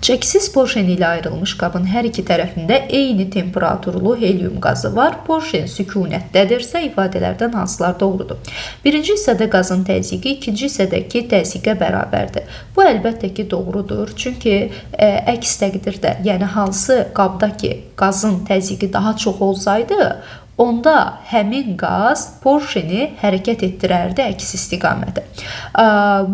Çəksiz porşen ilə ayrılmış qabın hər iki tərəfində eyni temperaturlu helyum qazı var. Porşen sükunətdədirsə ifadələrdən hansılar doğrudur? Birinci hissədə qazın təzyiqi ikinci hissədəki təzyiqə bərabərdir. Bu əlbəttə ki doğrudur. Çünki əks təqdirdə, yəni hansı qabdakı qazın təzyiqi daha çox olsaydı, onda həmin qaz porşeni hərəkət etdirərdi əks istiqamətə.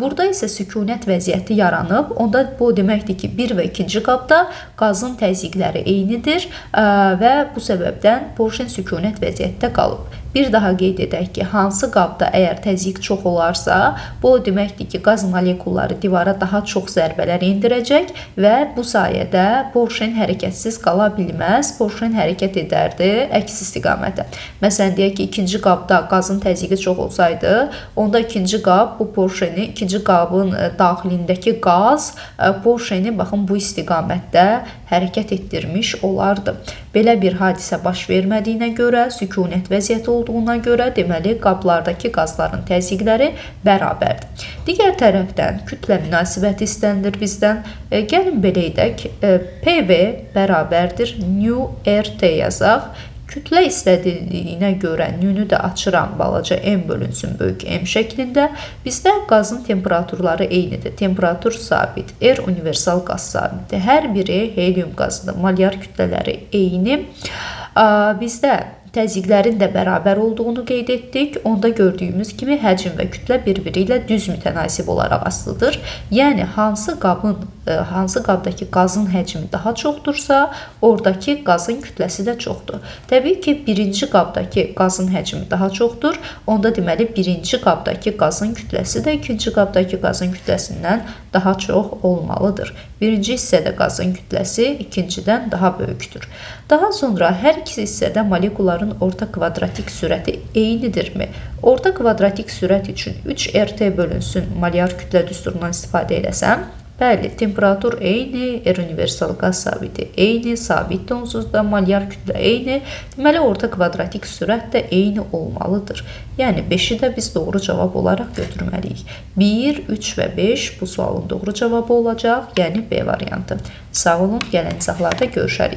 Burada isə sükunət vəziyyəti yaranıb. Onda bu deməkdir ki, 1 və 2-ci qabda qazın təzyiqləri eynidir və bu səbəbdən porşen sükunət vəziyyətdə qalıb. Bir daha qeyd edək ki, hansı qabda əgər təzyiq çox olarsa, bu deməkdir ki, qaz molekulları divara daha çox zərbələr endirəcək və bu sayədə porşen hərəkətsiz qala bilməz, porşen hərəkət edərdi əks istiqamətə. Məsələn, deyək ki, ikinci qabda qazın təzyiqi çox olsaydı, onda ikinci qab bu porşeni, ikinci qabın daxilindəki qaz porşeni baxın bu istiqamətdə hərəkət etdirmiş olardı. Belə bir hadisə baş vermədiyinə görə, sükunət vəziyyəti olduğuna görə, deməli, qablardakı qazların təzyiqləri bərabərdir. Digər tərəfdən kütlə münasibəti istənilir bizdən. Gəlin belə edək, PV bərabərdir nu RT yazaq. Kütlə istədiliyinə görə nünü də açıram, balaca m bölünsün böyük m şəklində. Bizdə qazın temperaturları eynidir. Temperatur sabit, R universal qaz sabitdir. Hər biri helyum qazıdır. Molyar kütlələri eyni. Bizdə təzyiqlərin də bərabər olduğunu qeyd etdik. Onda gördüyümüz kimi həcm və kütlə bir-biri ilə düz mütənasib olaraq asılıdır. Yəni hansı qabdakı qazın həcmi daha çoxdursa, oradakı qazın kütləsi də çoxdur. Təbii ki, birinci qabdakı qazın həcmi daha çoxdur. Onda deməli birinci qabdakı qazın kütləsi də ikinci qabdakı qazın kütləsindən daha çox olmalıdır. Birinci hissədə qazın kütləsi ikincidən daha böyükdür. Daha sonra hər iki hissədə molekulların orta kvadratik sürəti eynidirmi? Orta kvadratik sürət üçün 3RT bölünsün molyar kütlə düsturundan istifadə eləsəm, bəli, temperatur eyni, R universal qaz sabiti eyni, sabit onsuzda molyar kütlə eyni. Deməli, orta kvadratik sürət də eyni olmalıdır. Yəni, 5-i də biz doğru cavab olaraq götürməliyik. 1, 3 və 5 bu sualın doğru cavabı olacaq, yəni B variantı. Sağ olun, gələn izahlarda görüşərik.